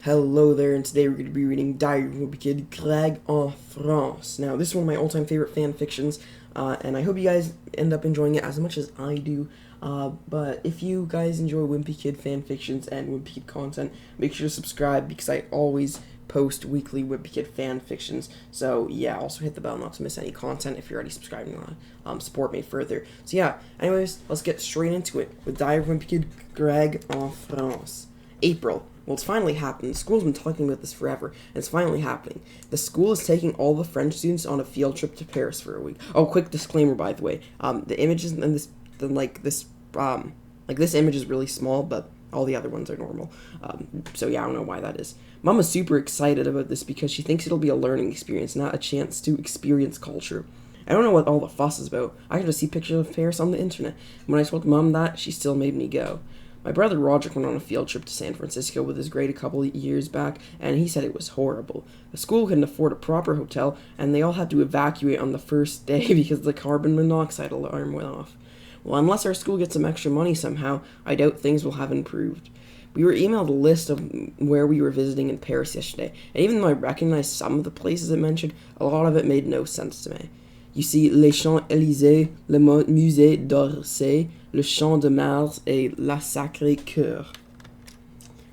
Hello there, and today we're going to be reading Diary of a Wimpy Kid, Greg en France. Now, this is one of my all-time favorite fan fictions, and I hope you guys end up enjoying it as much as I do. But if you guys enjoy Wimpy Kid fan fictions and Wimpy Kid content, make sure to subscribe because I always post weekly Wimpy Kid fan fictions. So yeah, also hit the bell not to miss any content if you're already subscribing on. Support me further. So yeah, anyways, let's get straight into it with Diary of a Wimpy Kid, Greg en France. April. Well, it's finally happened. The school's been talking about this forever, and it's finally happening. The school is taking all the French students on a field trip to Paris for a week. Oh, quick disclaimer, by the way. The images in this, this image is really small, but all the other ones are normal. So yeah, I don't know why that is. Mama's super excited about this because she thinks it'll be a learning experience, not a chance to experience culture. I don't know what all the fuss is about. I can just see pictures of Paris on the internet. When I told Mom that, she still made me go. My brother Roger went on a field trip to San Francisco with his grade a couple of years back, and he said it was horrible. The school couldn't afford a proper hotel, and they all had to evacuate on the first day because the carbon monoxide alarm went off. Well, unless our school gets some extra money somehow, I doubt things will have improved. We were emailed a list of where we were visiting in Paris yesterday, and even though I recognized some of the places it mentioned, a lot of it made no sense to me. You see, Les Champs-Élysées, le Musée d'Orsay, le Champ de Mars, et La Sacré-Cœur.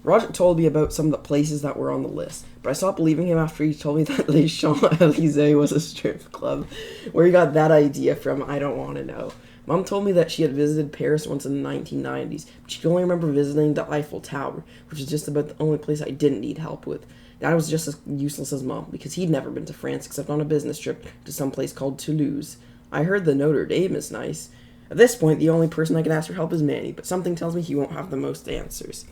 Roger told me about some of the places that were on the list, but I stopped believing him after he told me that Les Champs-Élysées was a strip club. Where he got that idea from, I don't want to know. Mom told me that she had visited Paris once in the 1990s, but she could only remember visiting the Eiffel Tower, which is just about the only place I didn't need help with. Dad was just as useless as Mom, because he'd never been to France except on a business trip to some place called Toulouse. I heard the Notre Dame is nice. At this point, the only person I can ask for help is Manny, but something tells me he won't have the most answers.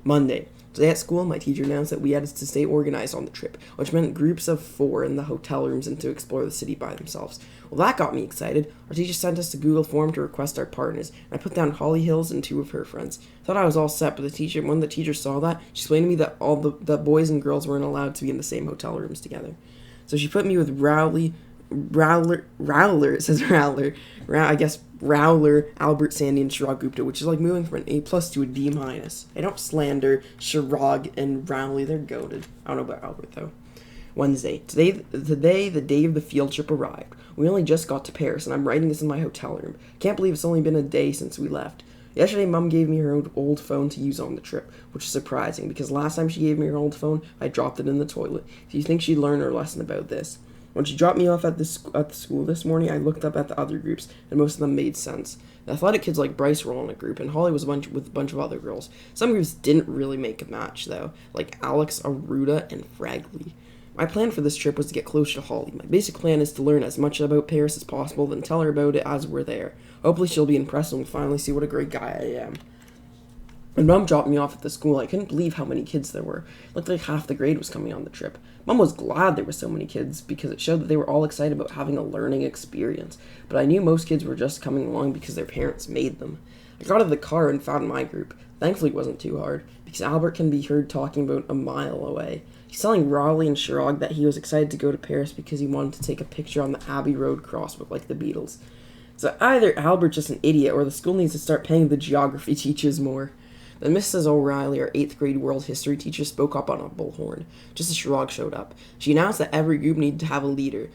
Monday. Today at school, my teacher announced that we had to stay organized on the trip, which meant groups of 4 in the hotel rooms and to explore the city by themselves. Well, that got me excited. Our teacher sent us a Google form to request our partners, and I put down Holly Hills and 2 of her friends. Thought I was all set, but when the teacher saw that, she explained to me that all the boys and girls weren't allowed to be in the same hotel rooms together. So she put me with Rowler, it says Rowler, Rowler, Albert, Sandy, and Chirag Gupta, which is like moving from an A+ to a D-. I don't slander Chirag and Rowley, they're goated. I don't know about Albert, though. Wednesday. Today, the day of the field trip arrived. We only just got to Paris, and I'm writing this in my hotel room. Can't believe it's only been a day since we left. Yesterday, Mom gave me her old phone to use on the trip, which is surprising, because last time she gave me her old phone, I dropped it in the toilet. Do you think she'd learn her lesson about this? When she dropped me off at the school this morning, I looked up at the other groups, and most of them made sense. The athletic kids like Bryce were all in a group, and Holly was with a bunch of other girls. Some groups didn't really make a match, though, like Alex, Aruda, and Fragley. My plan for this trip was to get closer to Holly. My basic plan is to learn as much about Paris as possible, then tell her about it as we're there. Hopefully she'll be impressed and we'll finally see what a great guy I am. When Mom dropped me off at the school, I couldn't believe how many kids there were. It looked like half the grade was coming on the trip. Mom was glad there were so many kids because it showed that they were all excited about having a learning experience. But I knew most kids were just coming along because their parents made them. I got out of the car and found my group. Thankfully it wasn't too hard, because Albert can be heard talking about a mile away. He's telling Raleigh and Chirag that he was excited to go to Paris because he wanted to take a picture on the Abbey Road crosswalk like the Beatles. So either Albert's just an idiot or the school needs to start paying the geography teachers more. Then Mrs. O'Reilly, our 8th grade world history teacher, spoke up on a bullhorn, just as Chirag showed up. She announced that every group needed to have a leader,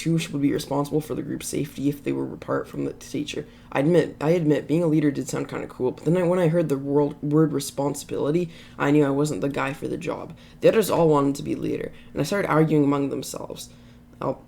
who would be responsible for the group's safety if they were apart from the teacher. I admit, being a leader did sound kind of cool, but then when I heard the word responsibility, I knew I wasn't the guy for the job. The others all wanted to be leader, and I started arguing among themselves.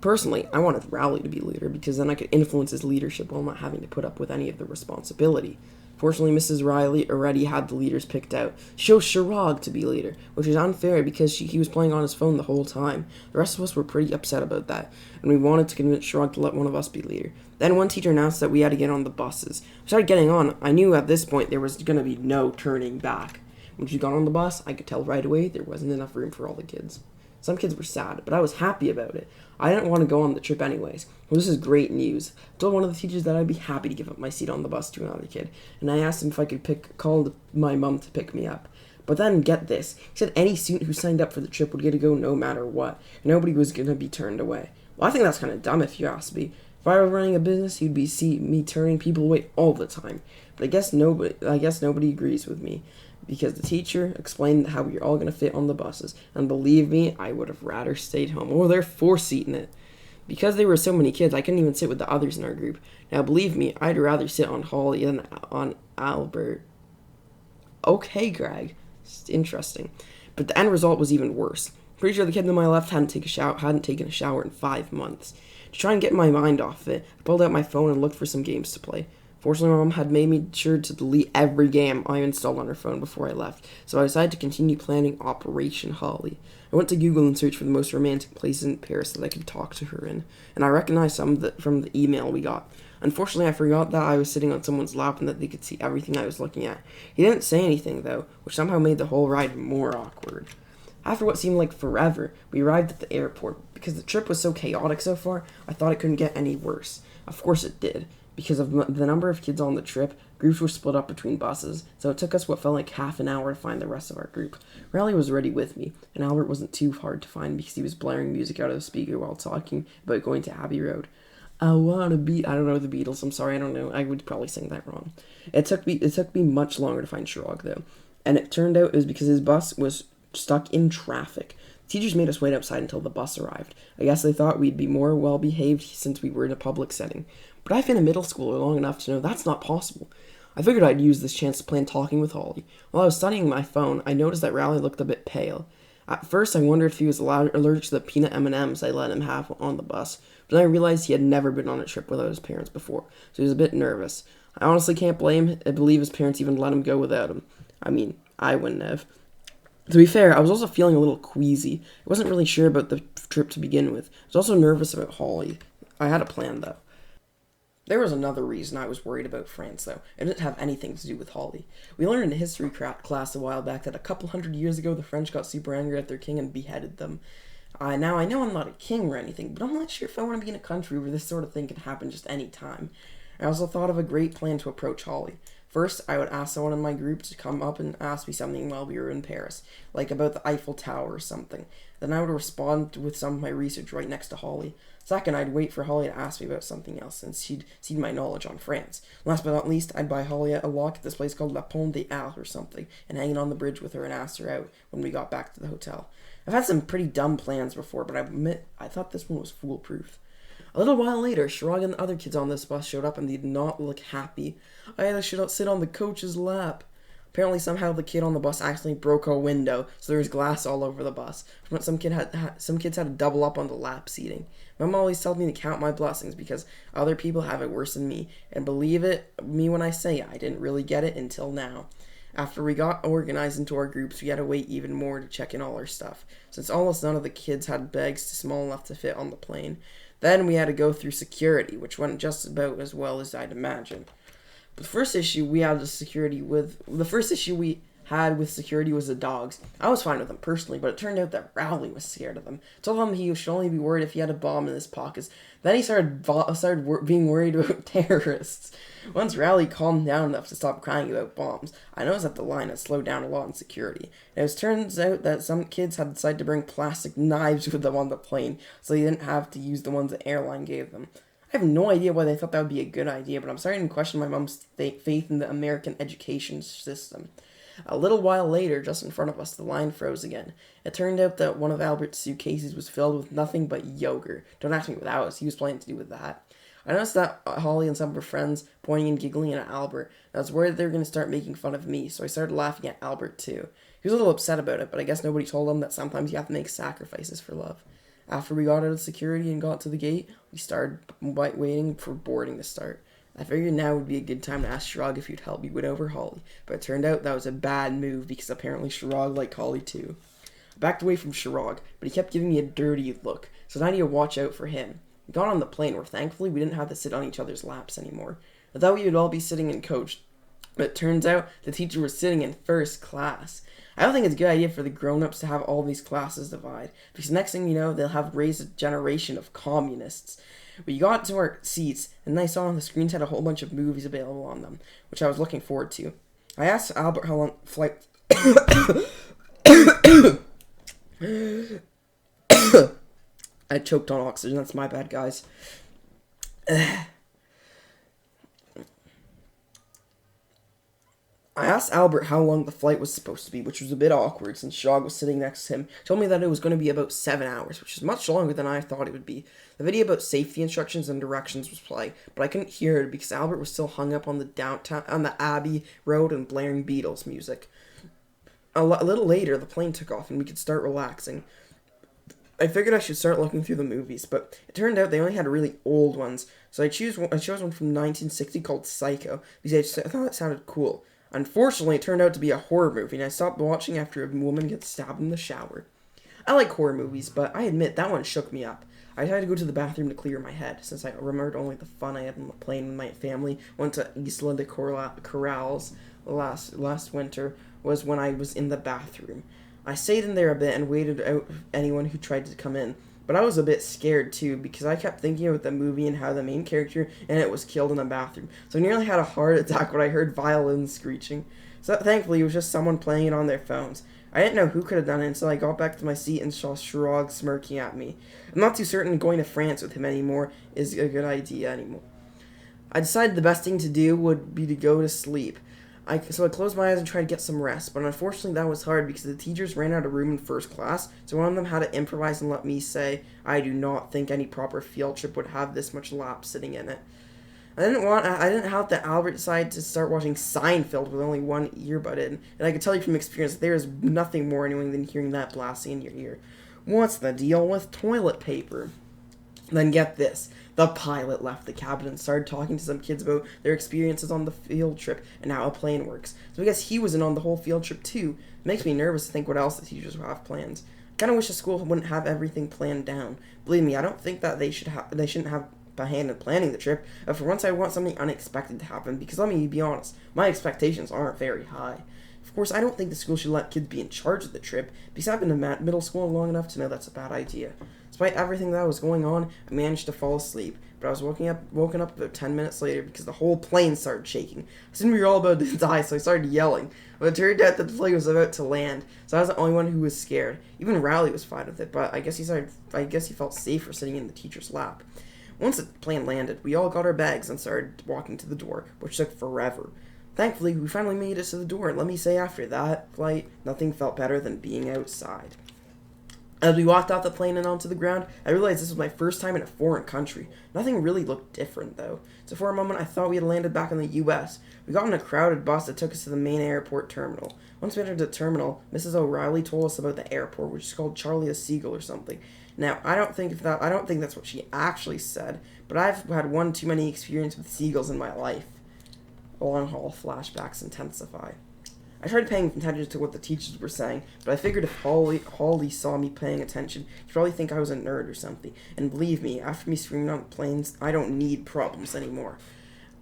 Personally, I wanted Rowley to be leader, because then I could influence his leadership while not having to put up with any of the responsibility. Fortunately, Mrs. Riley already had the leaders picked out. She chose Chirag to be leader, which was unfair because he was playing on his phone the whole time. The rest of us were pretty upset about that, and we wanted to convince Chirag to let one of us be leader. Then one teacher announced that we had to get on the buses. We started getting on. I knew at this point there was going to be no turning back. When she got on the bus, I could tell right away there wasn't enough room for all the kids. Some kids were sad, but I was happy about it. I didn't want to go on the trip anyways. Well, this is great news. I told one of the teachers that I'd be happy to give up my seat on the bus to another kid, and I asked him if I could call my mom to pick me up. But then, get this, he said any student who signed up for the trip would get to go no matter what, and nobody was going to be turned away. Well, I think that's kind of dumb if you ask me. If I were running a business, you'd see me turning people away all the time. But I guess nobody agrees with me. because the teacher explained how we were all going to fit on the buses. And believe me, I would have rather stayed home. Oh, they're force-seating it. Because there were so many kids, I couldn't even sit with the others in our group. Now, believe me, I'd rather sit on Holly than on Albert. Okay, Greg. It's interesting. But the end result was even worse. Pretty sure the kid to my left hadn't taken a shower in 5 months. To try and get my mind off it, I pulled out my phone and looked for some games to play. Fortunately, my mom had made me sure to delete every game I installed on her phone before I left, so I decided to continue planning Operation Holly. I went to Google and searched for the most romantic places in Paris that I could talk to her in, and I recognized some from the email we got. Unfortunately, I forgot that I was sitting on someone's lap and that they could see everything I was looking at. He didn't say anything, though, which somehow made the whole ride more awkward. After what seemed like forever, we arrived at the airport. Because the trip was so chaotic so far, I thought it couldn't get any worse. Of course it did. Because of the number of kids on the trip, groups were split up between buses, so it took us what felt like half an hour to find the rest of our group. Riley was already with me, and Albert wasn't too hard to find because he was blaring music out of the speaker while talking about going to Abbey Road. I don't know the Beatles, I'm sorry, I don't know, I would probably sing that wrong. It took me much longer to find Chirag, though, and it turned out it was because his bus was stuck in traffic. Teachers made us wait outside until the bus arrived. I guess they thought we'd be more well-behaved since we were in a public setting. But I've been a middle schooler long enough to know that's not possible. I figured I'd use this chance to plan talking with Holly. While I was studying my phone, I noticed that Riley looked a bit pale. At first, I wondered if he was allergic to the peanut M&Ms I let him have on the bus, but then I realized he had never been on a trip without his parents before, so he was a bit nervous. I honestly can't blame him. I believe his parents even let him go without him. I mean, I wouldn't have. To be fair, I was also feeling a little queasy. I wasn't really sure about the trip to begin with. I was also nervous about Holly. I had a plan, though. There was another reason I was worried about France, though. It didn't have anything to do with Holly. We learned in a history class a while back that a couple hundred years ago the French got super angry at their king and beheaded them. Now, I know I'm not a king or anything, but I'm not sure if I want to be in a country where this sort of thing can happen just any time. I also thought of a great plan to approach Holly. First, I would ask someone in my group to come up and ask me something while we were in Paris, like about the Eiffel Tower or something. Then I would respond with some of my research right next to Holly. Second, I'd wait for Holly to ask me about something else, since she'd seen my knowledge on France. Last but not least, I'd buy Holly a lock at this place called La Pont des Arts or something, and hang it on the bridge with her and ask her out when we got back to the hotel. I've had some pretty dumb plans before, but I admit I thought this one was foolproof. A little while later, Chirag and the other kids on this bus showed up and they did not look happy. I had to sit on the coach's lap. Apparently, somehow the kid on the bus accidentally broke a window, so there was glass all over the bus. Some kids had to double up on the lap seating. My mom always tells me to count my blessings because other people have it worse than me. And believe me when I say I didn't really get it until now. After we got organized into our groups, we had to wait even more to check in all our stuff, since almost none of the kids had bags small enough to fit on the plane. Then we had to go through security, which went just about as well as I'd imagined. But the first issue we had with security was the dogs. I was fine with them personally, but it turned out that Rowley was scared of them. I told him he should only be worried if he had a bomb in his pockets. Then he started being worried about terrorists. Once Rowley calmed down enough to stop crying about bombs, I noticed that the line had slowed down a lot in security. It turns out that some kids had decided to bring plastic knives with them on the plane, so they didn't have to use the ones the airline gave them. I have no idea why they thought that would be a good idea, but I'm starting to question my mom's faith in the American education system. A little while later, just in front of us, the line froze again. It turned out that one of Albert's suitcases was filled with nothing but yogurt. Don't ask me what that was. He was planning to do with that. I noticed that Holly and some of her friends pointing and giggling at Albert. I was worried they were going to start making fun of me, so I started laughing at Albert too. He was a little upset about it, but I guess nobody told him that sometimes you have to make sacrifices for love. After we got out of security and got to the gate, we started waiting for boarding to start. I figured now would be a good time to ask Chirag if he'd help me win over Holly, but it turned out that was a bad move because apparently Chirag liked Holly too. I backed away from Chirag, but he kept giving me a dirty look, so I need to watch out for him. We got on the plane where thankfully we didn't have to sit on each other's laps anymore. I thought we would all be sitting in coach, but it turns out the teacher was sitting in first class. I don't think it's a good idea for the grown-ups to have all these classes divide, because next thing you know, they'll have raised a generation of communists. We got to our seats, and I saw on the screens had a whole bunch of movies available on them, which I was looking forward to. I asked Albert how long flight... I choked on oxygen, that's my bad, guys. I asked Albert how long the flight was supposed to be, which was a bit awkward since Shog was sitting next to him. He told me that it was going to be about 7 hours, which is much longer than I thought it would be. The video about safety instructions and directions was playing, but I couldn't hear it because Albert was still hung up on the Abbey Road and blaring Beatles music. A little later, the plane took off and we could start relaxing. I figured I should start looking through the movies, but it turned out they only had really old ones, so I chose one from 1960 called Psycho because I thought it sounded cool. Unfortunately, it turned out to be a horror movie, and I stopped watching after a woman gets stabbed in the shower. I like horror movies, but I admit that one shook me up. I had to go to the bathroom to clear my head, since I remembered only the fun I had on the plane with my family. Went to Isla de Corrales last winter was when I was in the bathroom. I stayed in there a bit and waited out anyone who tried to come in. But I was a bit scared too, because I kept thinking about the movie and how the main character in it was killed in the bathroom. So I nearly had a heart attack when I heard violins screeching. So thankfully it was just someone playing it on their phones. I didn't know who could have done it until I got back to my seat and saw Shirog smirking at me. I'm not too certain going to France with him anymore is a good idea anymore. I decided the best thing to do would be to go to sleep. So I closed my eyes and tried to get some rest, but unfortunately that was hard because the teachers ran out of room in first class, so one of them had to improvise and let me say, I do not think any proper field trip would have this much lap sitting in it. I didn't have that Albert decide to start watching Seinfeld with only one earbud in, and I can tell you from experience that there is nothing more annoying than hearing that blasting in your ear. What's the deal with toilet paper? Then get this. The pilot left the cabin and started talking to some kids about their experiences on the field trip and how a plane works. So I guess he was in on the whole field trip too. It makes me nervous to think what else the teachers will have planned. I kind of wish the school wouldn't have everything planned down. Believe me, I don't think that they shouldn't have a hand in planning the trip. But for once, I want something unexpected to happen because let me be honest, my expectations aren't very high. Of course, I don't think the school should let kids be in charge of the trip because I've been in middle school long enough to know that's a bad idea. Despite everything that was going on, I managed to fall asleep, but I was woken up about 10 minutes later because the whole plane started shaking. I assumed we were all about to die, so I started yelling. But it turned out that the plane was about to land, so I was the only one who was scared. Even Rowley was fine with it, but I guess he felt safer sitting in the teacher's lap. Once the plane landed, we all got our bags and started walking to the door, which took forever. Thankfully, we finally made it to the door, and let me say after that flight, nothing felt better than being outside. As we walked off the plane and onto the ground, I realized this was my first time in a foreign country. Nothing really looked different, though. So for a moment, I thought we had landed back in the U.S. We got in a crowded bus that took us to the main airport terminal. Once we entered the terminal, Mrs. O'Reilly told us about the airport, which is called Charlie the Seagull or something. Now, I don't think that's what she actually said, but I've had one too many experience with seagulls in my life. Long-haul flashbacks intensify. I tried paying attention to what the teachers were saying, but I figured if Holly saw me paying attention, she'd probably think I was a nerd or something. And believe me, after me screaming on planes, I don't need problems anymore.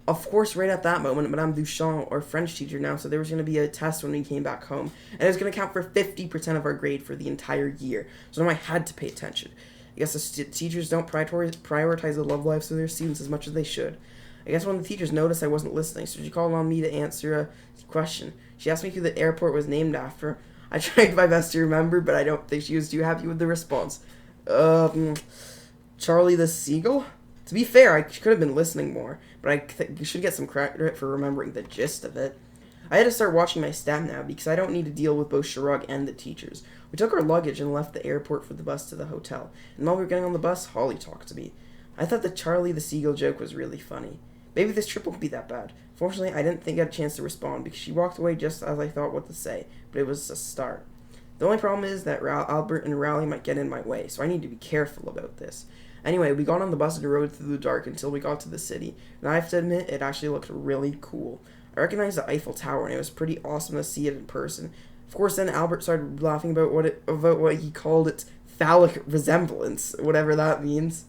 Of course, right at that moment, Madame Duchamp, our French teacher now, said there was going to be a test when we came back home, and it was going to count for 50% of our grade for the entire year. So now I had to pay attention. I guess the teachers don't prioritize the love lives of their students as much as they should. I guess one of the teachers noticed I wasn't listening, so she called on me to answer a question. She asked me who the airport was named after. I tried my best to remember, but I don't think she was too happy with the response. Charlie the Seagull? To be fair, I could have been listening more, but I should get some credit for remembering the gist of it. I had to start watching my step now because I don't need to deal with both Shirug and the teachers. We took our luggage and left the airport for the bus to the hotel, and while we were getting on the bus, Holly talked to me. I thought the Charlie the Seagull joke was really funny. Maybe this trip won't be that bad. Fortunately, I didn't think I had a chance to respond because she walked away just as I thought what to say, but it was a start. The only problem is that Albert and Rowley might get in my way, so I need to be careful about this. Anyway, we got on the bus and rode through the dark until we got to the city, and I have to admit, it actually looked really cool. I recognized the Eiffel Tower, and it was pretty awesome to see it in person. Of course, then Albert started laughing about what he called its phallic resemblance, whatever that means.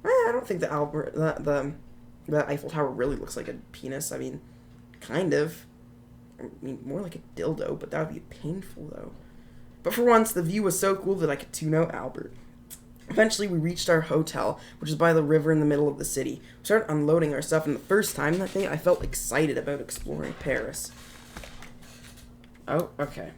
I don't think the Eiffel Tower really looks like a penis. I mean, kind of. I mean, more like a dildo, but that would be painful, though. But for once, the view was so cool that I could tune out Albert. Eventually, we reached our hotel, which is by the river in the middle of the city. We started unloading our stuff, and the first time that day, I felt excited about exploring Paris. Oh, okay.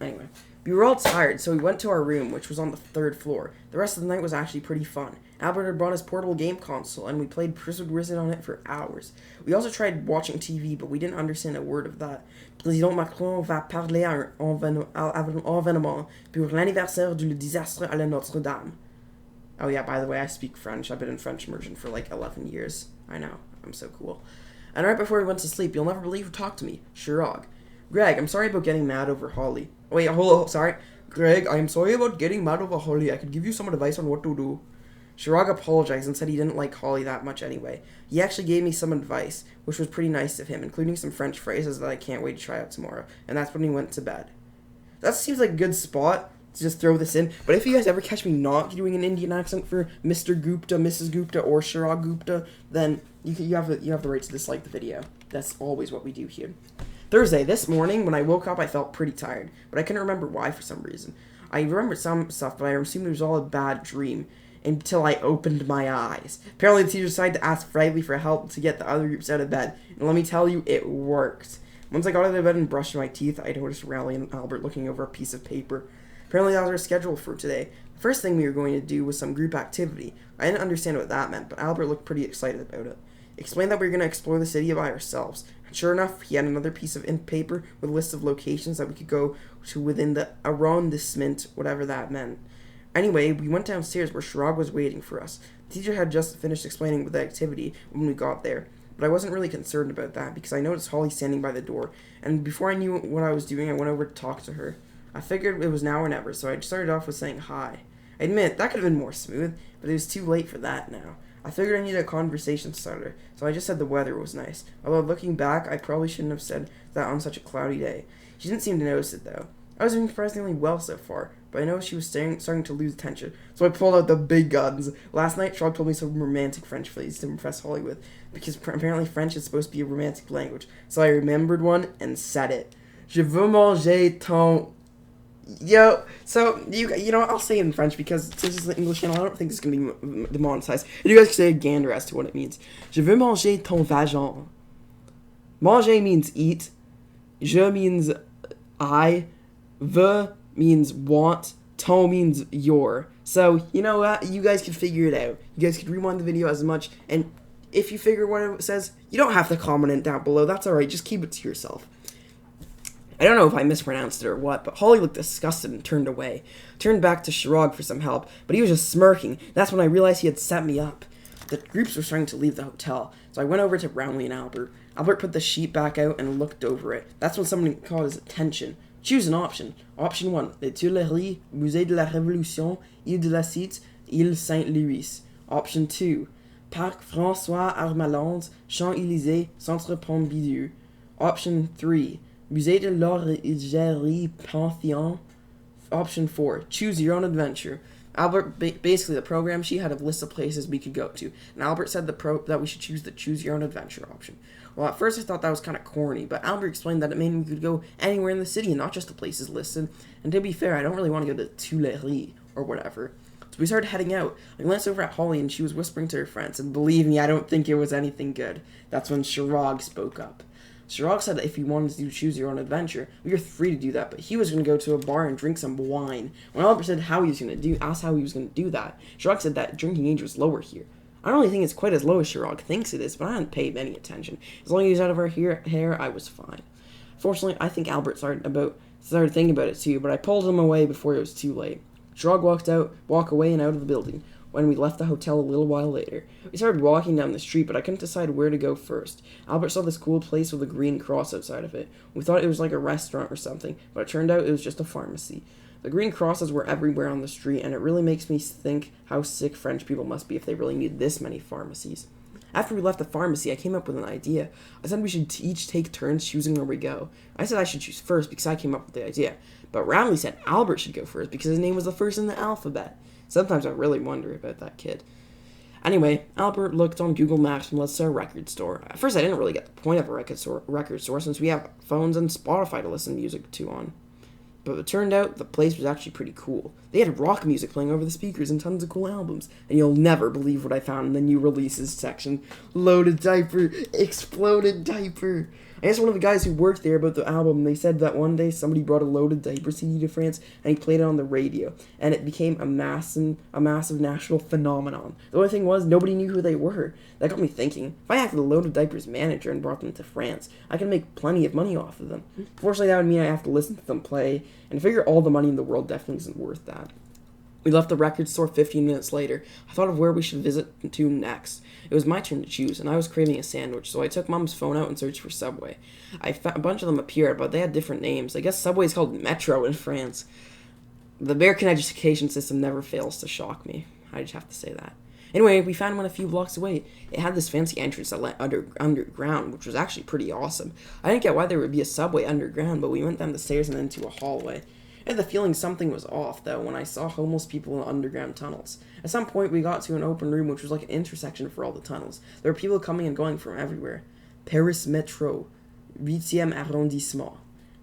Anyway, We were all tired, so we went to our room, which was on the 3rd floor. The rest of the night was actually pretty fun. Albert had brought his portable game console, and we played Prisoner Wizard on it for hours. We also tried watching TV, but we didn't understand a word of that. Président Macron va parler à un événement pour l'anniversaire du désastre à la Notre-Dame. Oh yeah, by the way, I speak French. I've been in French immersion for like 11 years. I know, I'm so cool. And right before we went to sleep, you'll never believe who talked to me. Chirag. Greg, I'm sorry about getting mad over Holly. Wait, hold on, sorry. Greg, I'm sorry about getting mad over Holly. I could give you some advice on what to do. Chirag apologized and said he didn't like Holly that much anyway. He actually gave me some advice, which was pretty nice of him, including some French phrases that I can't wait to try out tomorrow. And that's when he went to bed. That seems like a good spot to just throw this in. But if you guys ever catch me not doing an Indian accent for Mr. Gupta, Mrs. Gupta, or Chirag Gupta, then you have the right to dislike the video. That's always what we do here. Thursday, this morning, when I woke up, I felt pretty tired, but I couldn't remember why for some reason. I remembered some stuff, but I assumed it was all a bad dream until I opened my eyes. Apparently, the teacher decided to ask Friday for help to get the other groups out of bed, and let me tell you, it worked. Once I got out of bed and brushed my teeth, I noticed Raleigh and Albert looking over a piece of paper. Apparently, that was our schedule for today. The first thing we were going to do was some group activity. I didn't understand what that meant, but Albert looked pretty excited about it. Explained that we were going to explore the city by ourselves. And sure enough, he had another piece of paper with a list of locations that we could go to within the arrondissement, whatever that meant. Anyway, we went downstairs where Chirag was waiting for us. The teacher had just finished explaining the activity when we got there, but I wasn't really concerned about that because I noticed Holly standing by the door, and before I knew what I was doing, I went over to talk to her. I figured it was now or never, so I started off with saying hi. I admit, that could have been more smooth, but it was too late for that now. I figured I needed a conversation starter, so I just said the weather was nice. Although looking back, I probably shouldn't have said that on such a cloudy day. She didn't seem to notice it though. I was doing surprisingly well so far, but I noticed she was starting to lose attention, so I pulled out the big guns. Last night, Shrug told me some romantic French phrase to impress Holly with, because apparently French is supposed to be a romantic language, so I remembered one and said it. Je veux manger ton... Yo, so, you know what, I'll say it in French, because since it's an English channel, I don't think it's going to be demonetized. And you guys can say a gander as to what it means. Je veux manger ton vagin. Manger means eat. Je means I. Veux means want. Ton means your. So, you know what, you guys can figure it out. You guys can rewind the video as much, and if you figure what it says, you don't have to comment it down below. That's alright, just keep it to yourself. I don't know if I mispronounced it or what, but Holly looked disgusted and turned away. Turned back to Chirag for some help, but he was just smirking. That's when I realized he had set me up. The groups were starting to leave the hotel, so I went over to Brownlee and Albert. Albert put the sheet back out and looked over it. That's when somebody caught his attention. Choose an option. Option 1, Les Tuileries, Musée de la Révolution, Ile de la Cité, Ile Saint-Louis. Option 2, Parc François Armaland, Champs-Élysées, Centre Pompidou. Option 3, Musée de l'Orangerie Panthéon. Option 4, choose your own adventure. Albert, basically the program sheet had a list of places we could go to, and Albert said that we should choose the choose your own adventure option. Well, at first I thought that was kind of corny, but Albert explained that it meant we could go anywhere in the city and not just the places listed. And to be fair, I don't really want to go to Tuileries or whatever. So we started heading out. I glanced over at Holly and she was whispering to her friends, and believe me, I don't think it was anything good. That's when Chirag spoke up. Chirag said that if he wanted to choose your own adventure, we were free to do that, but he was going to go to a bar and drink some wine. When Albert said asked how he was going to do that, Chirag said that drinking age was lower here. I don't really think it's quite as low as Chirag thinks it is, but I hadn't paid any attention. As long as he was out of our hair, I was fine. Fortunately, I think Albert started thinking about it too, but I pulled him away before it was too late. Chirag walked away and out of the building. When we left the hotel a little while later, we started walking down the street, but I couldn't decide where to go first. Albert saw this cool place with a green cross outside of it. We thought it was like a restaurant or something, but it turned out it was just a pharmacy. The green crosses were everywhere on the street, and it really makes me think how sick French people must be if they really need this many pharmacies. After we left the pharmacy, I came up with an idea. I said we should each take turns choosing where we go. I said I should choose first because I came up with the idea, but Roundley said Albert should go first because his name was the first in the alphabet. Sometimes I really wonder about that kid. Anyway, Albert looked on Google Maps and led us to a record store. At first, I didn't really get the point of a record store since we have phones and Spotify to listen to music to on. But it turned out the place was actually pretty cool. They had rock music playing over the speakers and tons of cool albums. And you'll never believe what I found in the new releases section. Loaded diaper, exploded diaper. I asked one of the guys who worked there about the album, and they said that one day somebody brought a loaded diaper CD to France, and he played it on the radio, and it became a massive national phenomenon. The only thing was, nobody knew who they were. That got me thinking, if I acted a loaded diapers manager and brought them to France, I could make plenty of money off of them. Fortunately, that would mean I have to listen to them play, and figure all the money in the world definitely isn't worth that. We left the record store 15 minutes later. I thought of where we should visit to next. It was my turn to choose, and I was craving a sandwich, so I took Mom's phone out and searched for Subway. A bunch of them appeared, but they had different names. I guess Subway is called Metro in France. The American education system never fails to shock me. I just have to say that. Anyway, we found one a few blocks away. It had this fancy entrance that led underground, which was actually pretty awesome. I didn't get why there would be a subway underground, but we went down the stairs and into a hallway. I had the feeling something was off, though, when I saw homeless people in underground tunnels. At some point, we got to an open room, which was like an intersection for all the tunnels. There were people coming and going from everywhere. Paris Metro, 8e arrondissement.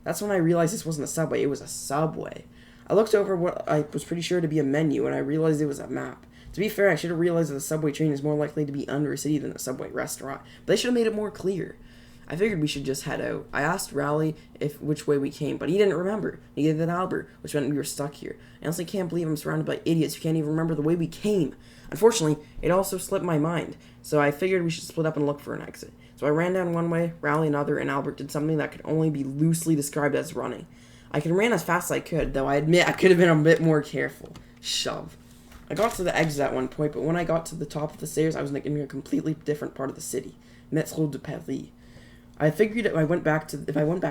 That's when I realized this wasn't a subway, it was a subway. I looked over what I was pretty sure to be a menu, and I realized it was a map. To be fair, I should have realized that the subway train is more likely to be under a city than a subway restaurant, but they should have made it more clear. I figured we should just head out. I asked Raleigh which way we came, but he didn't remember. Neither did Albert, which meant we were stuck here. I honestly can't believe I'm surrounded by idiots who can't even remember the way we came. Unfortunately, it also slipped my mind, so I figured we should split up and look for an exit. So I ran down one way, Raleigh another, and Albert did something that could only be loosely described as running. I could ran as fast as I could, though I admit I could have been a bit more careful. Shove. I got to the exit at one point, but when I got to the top of the stairs, I was in a completely different part of the city. Métro de Paris. I figured if I went back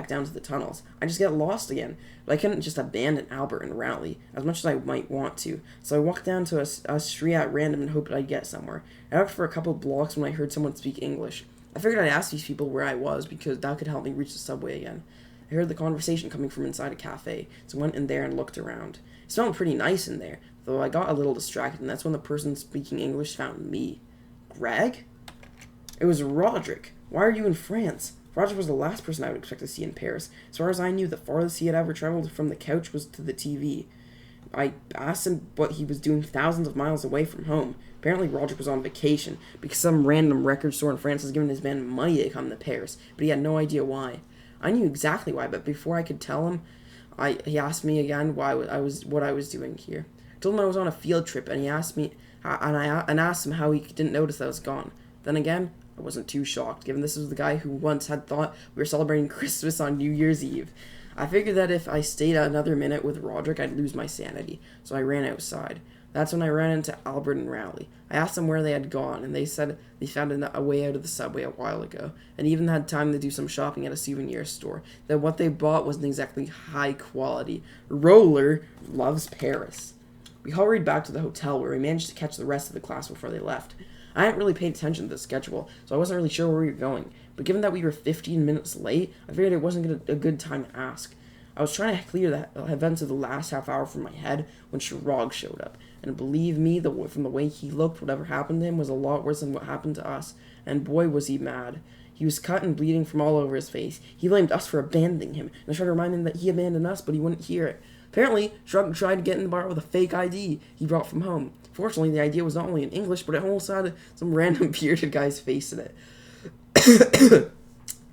down to the tunnels, I'd just get lost again. But I couldn't just abandon Albert and Raleigh, as much as I might want to. So I walked down to a street at random and hoped I'd get somewhere. I walked for a couple of blocks when I heard someone speak English. I figured I'd ask these people where I was, because that could help me reach the subway again. I heard the conversation coming from inside a cafe, so I went in there and looked around. It smelled pretty nice in there, though I got a little distracted, and that's when the person speaking English found me. Greg? It was Roderick. Why are you in France? Roderick was the last person I would expect to see in Paris. As far as I knew, the farthest he had ever traveled from the couch was to the TV. I asked him what he was doing thousands of miles away from home. Apparently Roderick was on vacation, because some random record store in France was giving his band money to come to Paris, but he had no idea why. I knew exactly why, but before I could tell him, he asked me again what I was doing here. I told him I was on a field trip, and he asked me, and asked him how he didn't notice that I was gone. Then again, I wasn't too shocked, given this was the guy who once had thought we were celebrating Christmas on New Year's Eve. I figured that if I stayed another minute with Roderick, I'd lose my sanity, so I ran outside. That's when I ran into Albert and Raleigh. I asked them where they had gone, and they said they found a way out of the subway a while ago, and even had time to do some shopping at a souvenir store. That what they bought wasn't exactly high quality. Roller loves Paris. We hurried back to the hotel, where we managed to catch the rest of the class before they left. I hadn't really paid attention to the schedule, so I wasn't really sure where we were going. But given that we were 15 minutes late, I figured it wasn't a good time to ask. I was trying to clear the events of the last half hour from my head when Chirag showed up. And believe me, from the way he looked, whatever happened to him was a lot worse than what happened to us. And boy, was he mad. He was cut and bleeding from all over his face. He blamed us for abandoning him, and I tried to remind him that he abandoned us, but he wouldn't hear it. Apparently, Shrug tried to get in the bar with a fake ID he brought from home. Fortunately, the idea was not only in English, but it also had some random bearded guy's face in it.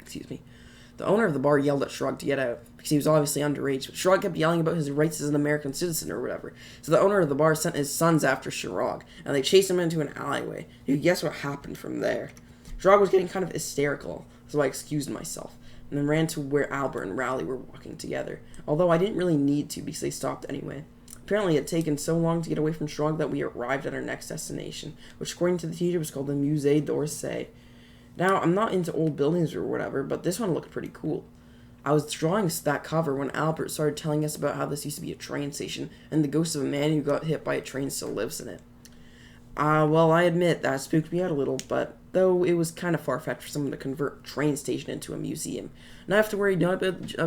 Excuse me. The owner of the bar yelled at Shrug to get out, because he was obviously underage, but Shrug kept yelling about his rights as an American citizen or whatever. So the owner of the bar sent his sons after Shrug, and they chased him into an alleyway. You can guess what happened from there. Shrug was getting kind of hysterical, so I excused myself, and then ran to where Albert and Raleigh were walking together, although I didn't really need to, because they stopped anyway. Apparently, it had taken so long to get away from Shrug that we arrived at our next destination, which according to the teacher was called the Musée d'Orsay. Now, I'm not into old buildings or whatever, but this one looked pretty cool. I was drawing that cover when Albert started telling us about how this used to be a train station, and the ghost of a man who got hit by a train still lives in it. Well, I admit that spooked me out a little, but though it was kind of far-fetched for someone to convert a train station into a museum. And I have to worry not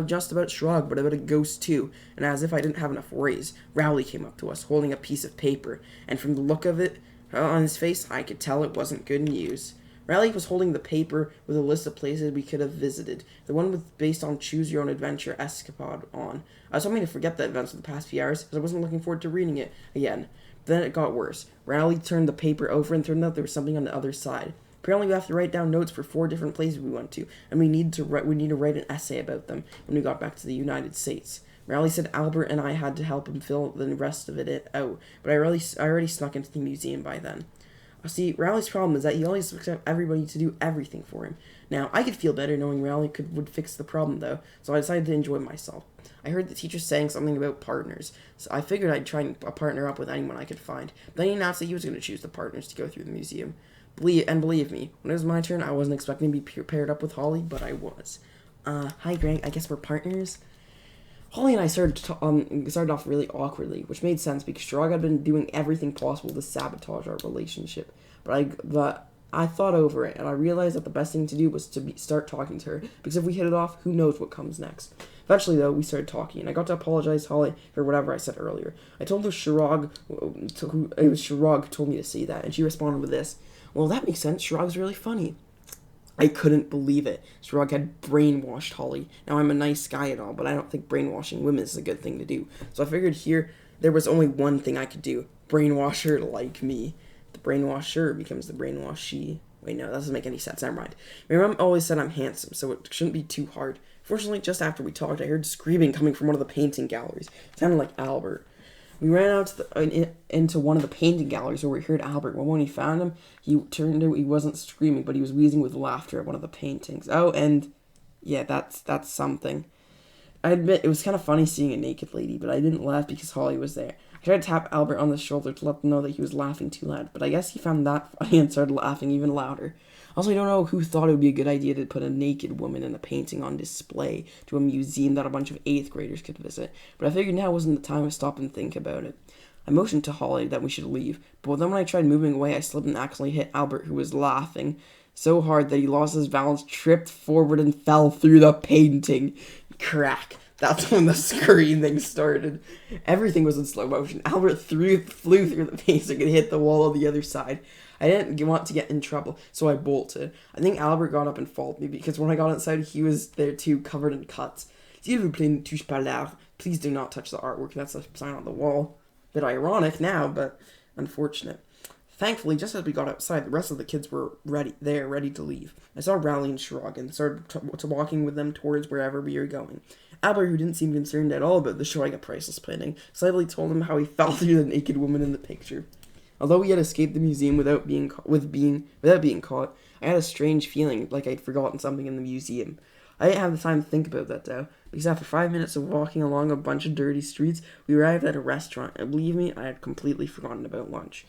just about Shrug, but about a ghost too. And as if I didn't have enough worries, Rowley came up to us, holding a piece of paper, and from the look of it on his face, I could tell it wasn't good news. Raleigh was holding the paper with a list of places we could have visited, the one based on Choose Your Own Adventure escapade on. I was hoping to forget the events of the past few hours, because I wasn't looking forward to reading it again. But then it got worse. Raleigh turned the paper over and turned out there was something on the other side. Apparently, we have to write down notes for 4 different places we went to, and we need to write an essay about them when we got back to the United States. Riley said Albert and I had to help him fill the rest of it out, but I already snuck into the museum by then. See, Riley's problem is that he always expects everybody to do everything for him. Now, I could feel better knowing Riley would fix the problem, though, so I decided to enjoy myself. I heard the teacher saying something about partners, so I figured I'd try and partner up with anyone I could find. Then he announced that he was going to choose the partners to go through the museum. Believe me, when it was my turn, I wasn't expecting to be paired up with Holly, but I was. Hi Greg, I guess we're partners? Holly and I started off really awkwardly, which made sense because Shirag had been doing everything possible to sabotage our relationship. But I thought over it, and I realized that the best thing to do was to start talking to her, because if we hit it off, who knows what comes next. Eventually, though, we started talking, and I got to apologize to Holly for whatever I said earlier. I told her Shirag who told me to say that, and she responded with this: "Well, that makes sense. Shirag's really funny." I couldn't believe it. Shirag had brainwashed Holly. Now, I'm a nice guy and all, but I don't think brainwashing women is a good thing to do. So I figured here, there was only one thing I could do. Brainwash her like me. The brainwasher becomes the brainwashee. Wait, no, that doesn't make any sense. Never mind. My mom always said I'm handsome, so it shouldn't be too hard. Fortunately, just after we talked, I heard screaming coming from one of the painting galleries. It sounded like Albert. We ran out into one of the painting galleries where we heard Albert. Well, when we found him, he wasn't screaming, but he was wheezing with laughter at one of the paintings. Oh, and yeah, that's something. I admit, it was kind of funny seeing a naked lady, but I didn't laugh because Holly was there. I tried to tap Albert on the shoulder to let him know that he was laughing too loud, but I guess he found that funny and started laughing even louder. Also, I don't know who thought it would be a good idea to put a naked woman in a painting on display to a museum that a bunch of 8th graders could visit, but I figured now wasn't the time to stop and think about it. I motioned to Holly that we should leave, but then when I tried moving away, I slipped and accidentally hit Albert, who was laughing so hard that he lost his balance, tripped forward, and fell through the painting. Crack. That's when the screaming started. Everything was in slow motion. Albert flew through the painting and hit the wall on the other side. I didn't want to get in trouble, so I bolted. I think Albert got up and followed me, because when I got inside, he was there too, covered in cuts. S'il vous plaît, ne touche pas l'art. Please do not touch the artwork. That's a sign on the wall. Bit ironic now, but unfortunate. Thankfully, just as we got outside, the rest of the kids were ready to leave. I saw Riley and Shirag and started walking with them towards wherever we were going. Albert, who didn't seem concerned at all about the showing a priceless painting, slightly told him how he fell through the naked woman in the picture. Although we had escaped the museum without being caught, I had a strange feeling like I'd forgotten something in the museum. I didn't have the time to think about that, though, because after 5 minutes of walking along a bunch of dirty streets, we arrived at a restaurant, and believe me, I had completely forgotten about lunch.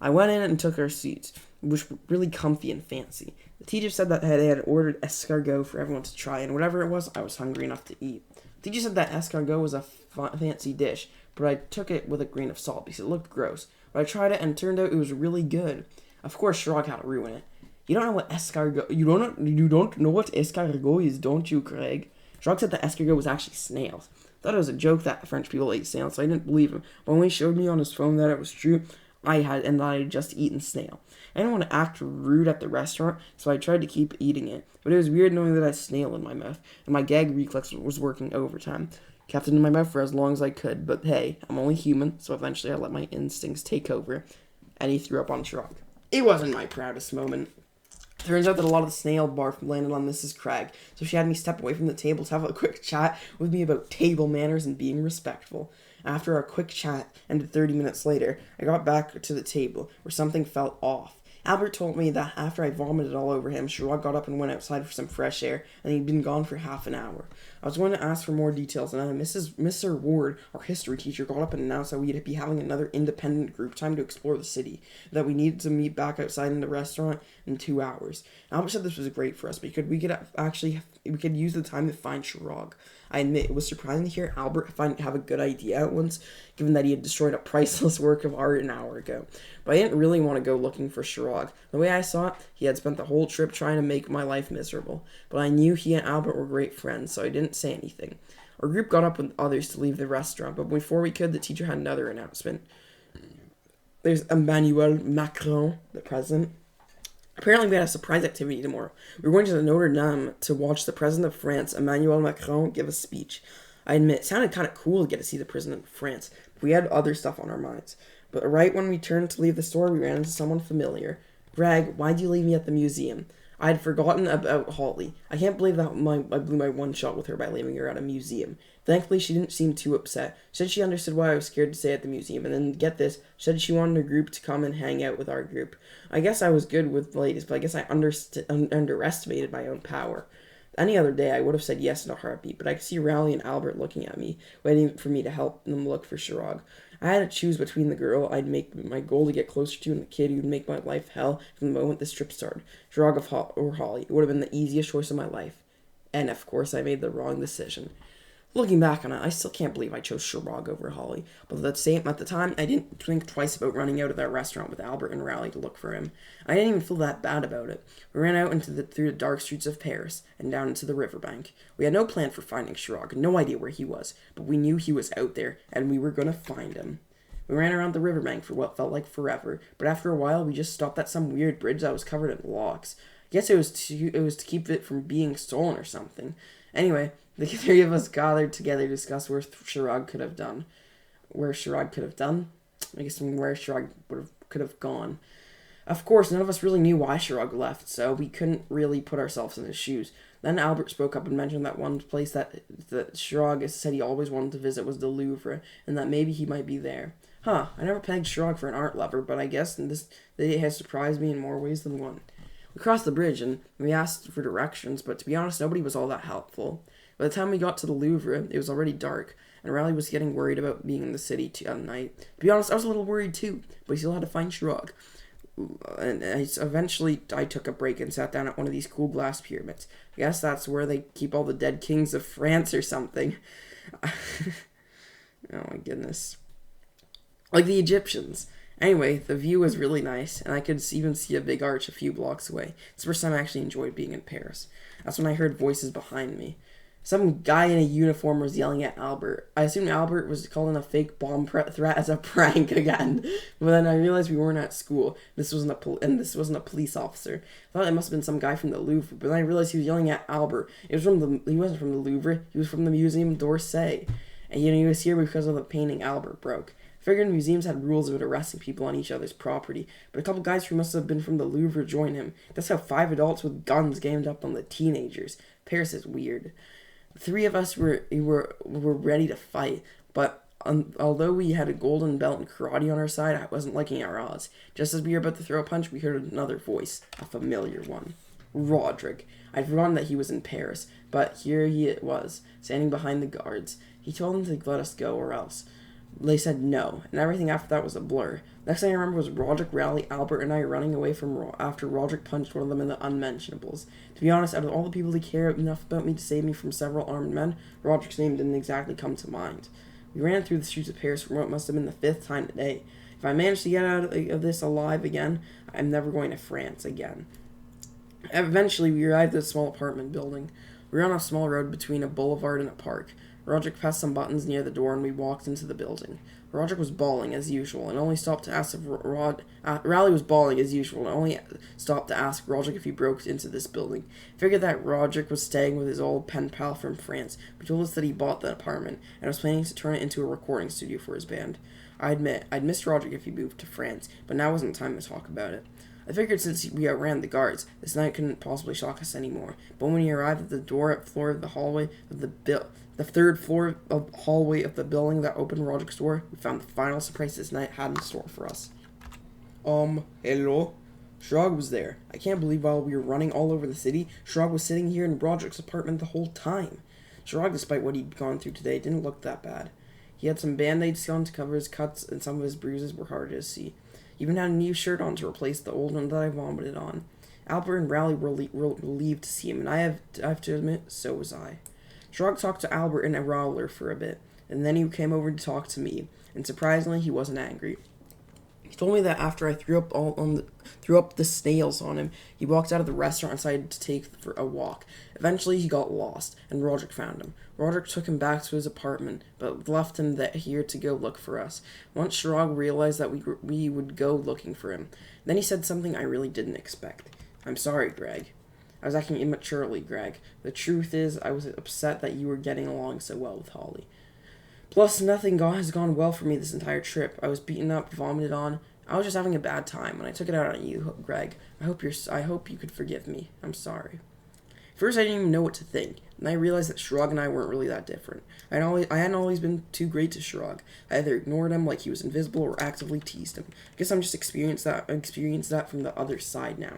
I went in and took our seats, which were really comfy and fancy. The teacher said that they had ordered escargot for everyone to try, and whatever it was, I was hungry enough to eat. The teacher said that escargot was a fancy dish, but I took it with a grain of salt because it looked gross. But I tried it, and it turned out it was really good. Of course, Shirag had to ruin it. You don't know what escargot... You don't know what escargot is, don't you, Craig? Shirag said that escargot was actually snails. I thought it was a joke that French people ate snails, so I didn't believe him. But when he showed me on his phone that it was true, I had just eaten snail. I didn't want to act rude at the restaurant, so I tried to keep eating it. But it was weird knowing that I had snail in my mouth, and my gag reflex was working overtime. Kept it in my mouth for as long as I could, but hey, I'm only human, so eventually I let my instincts take over, and he threw up on Shirag. It wasn't my proudest moment. Turns out that a lot of the snail barf landed on Mrs. Cragg, so she had me step away from the table to have a quick chat with me about table manners and being respectful. After our quick chat, ended 30 minutes later, I got back to the table, where something felt off. Albert told me that after I vomited all over him, Shirag got up and went outside for some fresh air, and he'd been gone for half an hour. I was going to ask for more details, and then Mr. Ward, our history teacher, got up and announced that we'd be having another independent group time to explore the city, that we needed to meet back outside in the restaurant in 2 hours. Albert said this was great for us, because we could use the time to find Shirag. I admit it was surprising to hear Albert have a good idea at once, given that he had destroyed a priceless work of art an hour ago. But I didn't really want to go looking for Shirag. The way I saw it, he had spent the whole trip trying to make my life miserable. But I knew he and Albert were great friends, so I didn't say anything. Our group got up with others to leave the restaurant, but before we could, the teacher had another announcement. There's Emmanuel Macron, the president. Apparently, we had a surprise activity tomorrow. We were going to Notre Dame to watch the President of France, Emmanuel Macron, give a speech. I admit, it sounded kind of cool to get to see the President of France, but we had other stuff on our minds. But right when we turned to leave the store, we ran into someone familiar. Greg, why'd you leave me at the museum? I had forgotten about Holly. I can't believe that I blew my one shot with her by leaving her at a museum. Thankfully, she didn't seem too upset. She said she understood why I was scared to stay at the museum, and then, get this, she said she wanted her group to come and hang out with our group. I guess I was good with ladies, but I guess I underestimated my own power. Any other day, I would have said yes in a heartbeat, but I could see Raleigh and Albert looking at me, waiting for me to help them look for Shirag. I had to choose between the girl I'd make my goal to get closer to and the kid who'd make my life hell from the moment this trip started. Shirag or Holly. It would have been the easiest choice of my life. And, of course, I made the wrong decision. Looking back on it, I still can't believe I chose Shirag over Holly, but at the time, I didn't think twice about running out of that restaurant with Albert and Raleigh to look for him. I didn't even feel that bad about it. We ran out through the dark streets of Paris and down into the riverbank. We had no plan for finding Shirag, no idea where he was, but we knew he was out there, and we were gonna find him. We ran around the riverbank for what felt like forever, but after a while, we just stopped at some weird bridge that was covered in locks. I guess it was to keep it from being stolen or something. Anyway, the three of us gathered together to discuss where Shirag could have done. Where Shirag could have done? I guess where Shirag could have gone. Of course, none of us really knew why Shirag left, so we couldn't really put ourselves in his shoes. Then Albert spoke up and mentioned that one place that Shirag said he always wanted to visit was the Louvre, and that maybe he might be there. I never pegged Shirag for an art lover, but I guess this day has surprised me in more ways than one. We crossed the bridge and we asked for directions, but to be honest, nobody was all that helpful. By the time we got to the Louvre, it was already dark, and Raleigh was getting worried about being in the city at night. To be honest, I was a little worried too, but he still had to find Shirag. And eventually, I took a break and sat down at one of these cool glass pyramids. I guess that's where they keep all the dead kings of France or something. Oh my goodness. Like the Egyptians. Anyway, the view was really nice, and I could even see a big arch a few blocks away. It's the first time I actually enjoyed being in Paris. That's when I heard voices behind me. Some guy in a uniform was yelling at Albert. I assumed Albert was calling a fake bomb threat as a prank again. But then I realized we weren't at school. This wasn't a police officer. I thought it must have been some guy from the Louvre. But then I realized he was yelling at Albert. He wasn't from the Louvre. He was from the Museum d'Orsay. And he was here because of the painting Albert broke. I figured museums had rules about arresting people on each other's property, but a couple guys who must have been from the Louvre joined him. That's how 5 adults with guns ganged up on the teenagers. Paris is weird. The 3 of us were ready to fight, but although we had a golden belt and karate on our side, I wasn't liking our odds. Just as we were about to throw a punch, we heard another voice, a familiar one. Roderick. I'd forgotten that he was in Paris, but here he was, standing behind the guards. He told them to let us go or else. They said no, and everything after that was a blur. Next thing I remember was Roderick, Raleigh, Albert, and I running away from after Roderick punched one of them in the unmentionables. To be honest, out of all the people who care enough about me to save me from several armed men, Roderick's name didn't exactly come to mind. We ran through the streets of Paris for what must have been the 5th time today. If I manage to get out of this alive again, I'm never going to France again. Eventually, we arrived at a small apartment building. We were on a small road between a boulevard and a park. Roderick pressed some buttons near the door and we walked into the building. Roderick was bawling as usual and only stopped to ask if Raleigh was bawling as usual and only stopped to ask Roderick if he broke into this building. Figured that Roderick was staying with his old pen pal from France, but told us that he bought the apartment and was planning to turn it into a recording studio for his band. I admit, I'd miss Roderick if he moved to France, but now wasn't the time to talk about it. I figured since we outran the guards, this night couldn't possibly shock us anymore. But when we arrived at the floor of the hallway of the 3rd floor of hallway of the building that opened Roderick's door, we found the final surprise this night had in store for us. Hello? Shirag was there. I can't believe while we were running all over the city, Shirag was sitting here in Roderick's apartment the whole time. Shirag, despite what he'd gone through today, didn't look that bad. He had some band-aids on to cover his cuts, and some of his bruises were hard to see. He even had a new shirt on to replace the old one that I vomited on. Albert and Raleigh were relieved to see him, and I have to admit, so was I. Shirag talked to Albert and Raleigh for a bit, and then he came over to talk to me, and surprisingly, he wasn't angry. He told me that after I threw up the snails on him, he walked out of the restaurant and decided to take for a walk. Eventually, he got lost, and Roderick found him. Roderick took him back to his apartment, but left him here to go look for us. Once Shirag realized that we would go looking for him, then he said something I really didn't expect. I'm sorry, Greg. I was acting immaturely, Greg. The truth is, I was upset that you were getting along so well with Holly. Plus, nothing has gone well for me this entire trip. I was beaten up, vomited on. I was just having a bad time, and I took it out on you, Greg. I hope you could forgive me. I'm sorry. First, I didn't even know what to think, and I realized that Shrug and I weren't really that different. I hadn't always been too great to Shrug. I either ignored him like he was invisible or actively teased him. I guess I'm just experienced that from the other side now.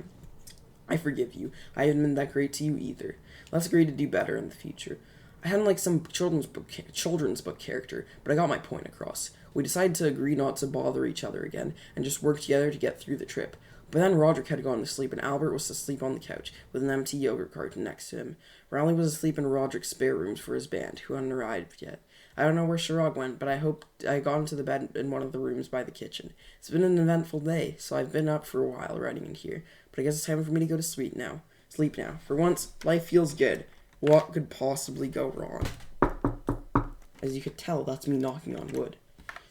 I forgive you. I haven't been that great to you either. Let's agree to do better in the future. I hadn't like some children's book character, but I got my point across. We decided to agree not to bother each other again, and just work together to get through the trip. But then Roderick had gone to sleep, and Albert was asleep on the couch, with an empty yogurt carton next to him. Rowley was asleep in Roderick's spare rooms for his band, who hadn't arrived yet. I don't know where Sherrod went, but I hope I got into the bed in one of the rooms by the kitchen. It's been an eventful day, so I've been up for a while writing in here, but I guess it's time for me to go to sleep now. For once, life feels good. What could possibly go wrong? As you could tell, that's me knocking on wood.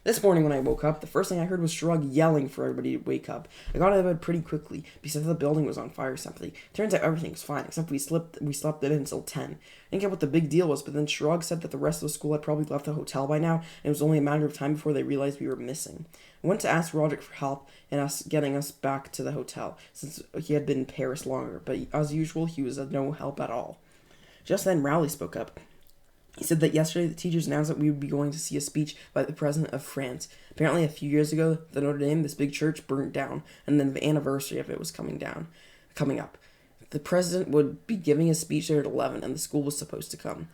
This morning when I woke up, the first thing I heard was Shrug yelling for everybody to wake up. I got out of bed pretty quickly, because the building was on fire or something. Turns out everything was fine, except we slept in until 10. I didn't get what the big deal was, but then Shrug said that the rest of the school had probably left the hotel by now, and it was only a matter of time before they realized we were missing. I went to ask Roderick for help in getting us back to the hotel, since he had been in Paris longer, but as usual, he was of no help at all. Just then, Rowley spoke up. He said that yesterday the teachers announced that we would be going to see a speech by the President of France. Apparently, a few years ago, the Notre Dame, this big church, burnt down, and then the anniversary of it was coming up. The president would be giving a speech there at 11, and the school was supposed to come.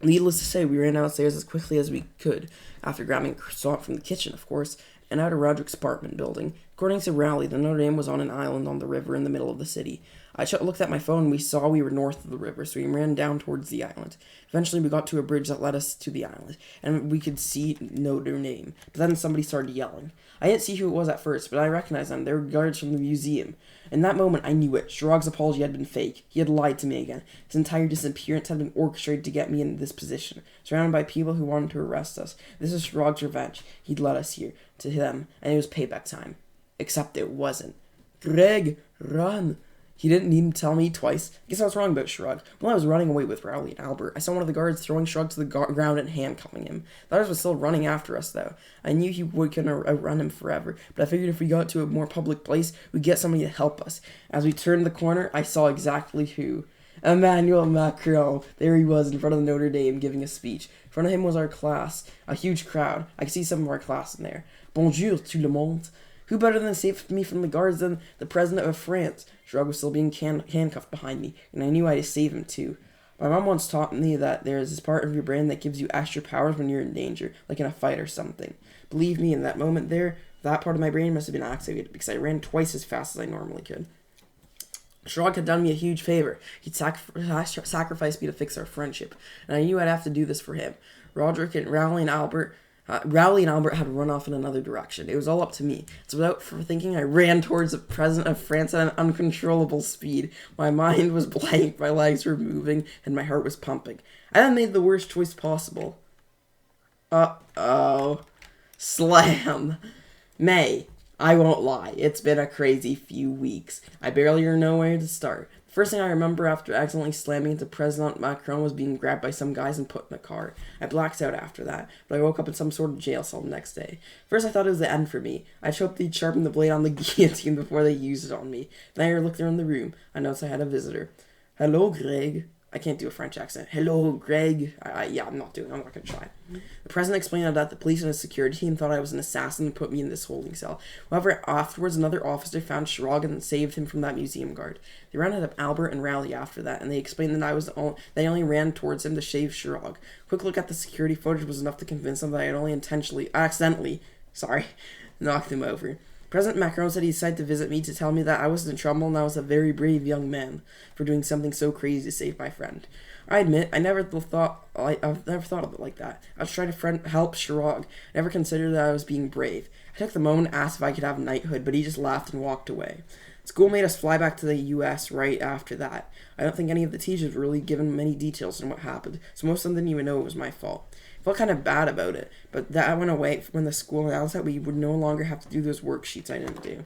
Needless to say, we ran downstairs as quickly as we could, after grabbing a croissant from the kitchen, of course, and out of Roderick's apartment building. According to Rowley, the Notre Dame was on an island on the river in the middle of the city. I looked at my phone and we saw we were north of the river, so we ran down towards the island. Eventually we got to a bridge that led us to the island, and we could see Notre Dame. But then somebody started yelling. I didn't see who it was at first, but I recognized them. They were guards from the museum. In that moment, I knew it. Sherrod's apology had been fake. He had lied to me again. His entire disappearance had been orchestrated to get me in this position, surrounded by people who wanted to arrest us. This is Sherrod's revenge. He'd led us here, to them, and it was payback time. Except it wasn't. Greg, run! He didn't need to tell me twice. I guess I was wrong about Shrug. While I was running away with Rowley and Albert, I saw one of the guards throwing Shrug to the ground and handcuffing him. The others was still running after us, though. I knew he couldn't outrun him forever, but I figured if we got to a more public place, we'd get somebody to help us. As we turned the corner, I saw exactly who. Emmanuel Macron. There he was in front of the Notre Dame giving a speech. In front of him was our class, a huge crowd. I could see some of our class in there. Bonjour tout le monde. Who better than to save me from the guards than the President of France? Shrug was still being handcuffed behind me, and I knew I had to save him too. My mom once taught me that there is this part of your brain that gives you extra powers when you're in danger, like in a fight or something. Believe me, in that moment there, that part of my brain must have been activated, because I ran twice as fast as I normally could. Shrug had done me a huge favor. He'd sacrificed me to fix our friendship, and I knew I'd have to do this for him. Roderick and Rowley and Albert had run off in another direction. It was all up to me. So without thinking, I ran towards the President of France at an uncontrollable speed. My mind was blank, my legs were moving, and my heart was pumping. I then made the worst choice possible. Uh-oh. Slam. May. I won't lie, it's been a crazy few weeks. I barely know where to start. The first thing I remember after accidentally slamming into President Macron was being grabbed by some guys and put in a car. I blacked out after that, but I woke up in some sort of jail cell the next day. First I thought it was the end for me. I hoped they'd sharpen the blade on the guillotine before they used it on me. Then I looked around the room. I noticed I had a visitor. Hello, Greg. I can't do a French accent. Hello, Greg. I'm not going to try. The president explained that the police and his security team thought I was an assassin and put me in this holding cell. However, afterwards, another officer found Shrug and saved him from that museum guard. They rounded up Albert and Rowley after that, and they explained that they only ran towards him to shave Shrug. Quick look at the security footage was enough to convince them that I had only accidentally, knocked him over. President Macron said he decided to visit me to tell me that I wasn't in trouble and I was a very brave young man for doing something so crazy to save my friend. I admit, I've never thought of it like that. I was trying to help Sherrod. I never considered that I was being brave. I took the moment and asked if I could have knighthood, but he just laughed and walked away. School made us fly back to the U.S. right after that. I don't think any of the teachers were really given many details on what happened, so most of them didn't even know it was my fault. I felt kind of bad about it, but that went away when the school announced that we would no longer have to do those worksheets I didn't do.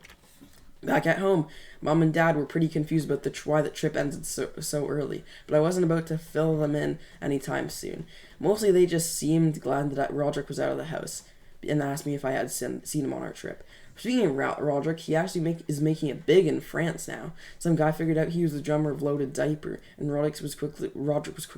Back at home, Mom and Dad were pretty confused about why the trip ended so early, but I wasn't about to fill them in anytime soon. Mostly they just seemed glad that Roderick was out of the house. and asked me if I had seen him on our trip. Speaking of Roderick, he actually is making it big in France now. Some guy figured out he was the drummer of Loaded Diaper, and Roderick was quick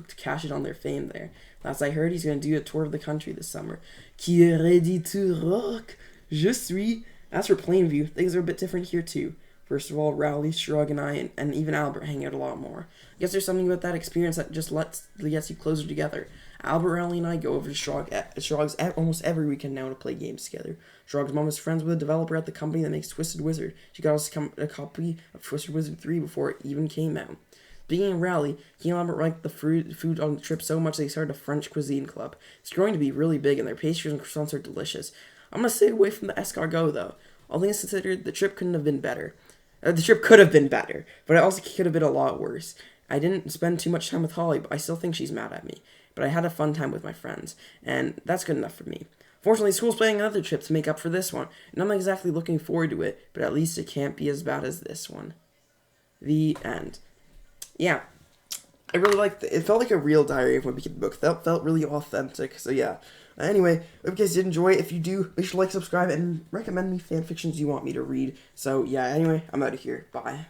to cash in on their fame there. Last I heard, he's going to do a tour of the country this summer. Qui est ready to rock? Je suis. As for Plainview, things are a bit different here too. First of all, Rowley, Shrug, and I, and even Albert hang out a lot more. I guess there's something about that experience that just gets you closer together. Albert, Rowley, and I go over to Shrug's almost every weekend now to play games together. Shrug's mom is friends with a developer at the company that makes Twisted Wizard. She got us a copy of Twisted Wizard 3 before it even came out. Speaking of Rowley, he and Albert liked the food on the trip so much they started a French cuisine club. It's growing to be really big, and their pastries and croissants are delicious. I'm going to stay away from the escargot, though. All things considered, the trip couldn't have been better. The trip could have been better, but it also could have been a lot worse. I didn't spend too much time with Holly, but I still think she's mad at me. But I had a fun time with my friends, and that's good enough for me. Fortunately, school's planning another trip to make up for this one, and I'm not exactly looking forward to it, but at least it can't be as bad as this one. The end. Yeah, I really liked it. It felt like a real Diary of Wimpy Kid book. Felt really authentic, so yeah. Anyway, hope you guys did enjoy. If you do, make sure to like, subscribe, and recommend me fan fictions you want me to read. So yeah, anyway, I'm out of here. Bye.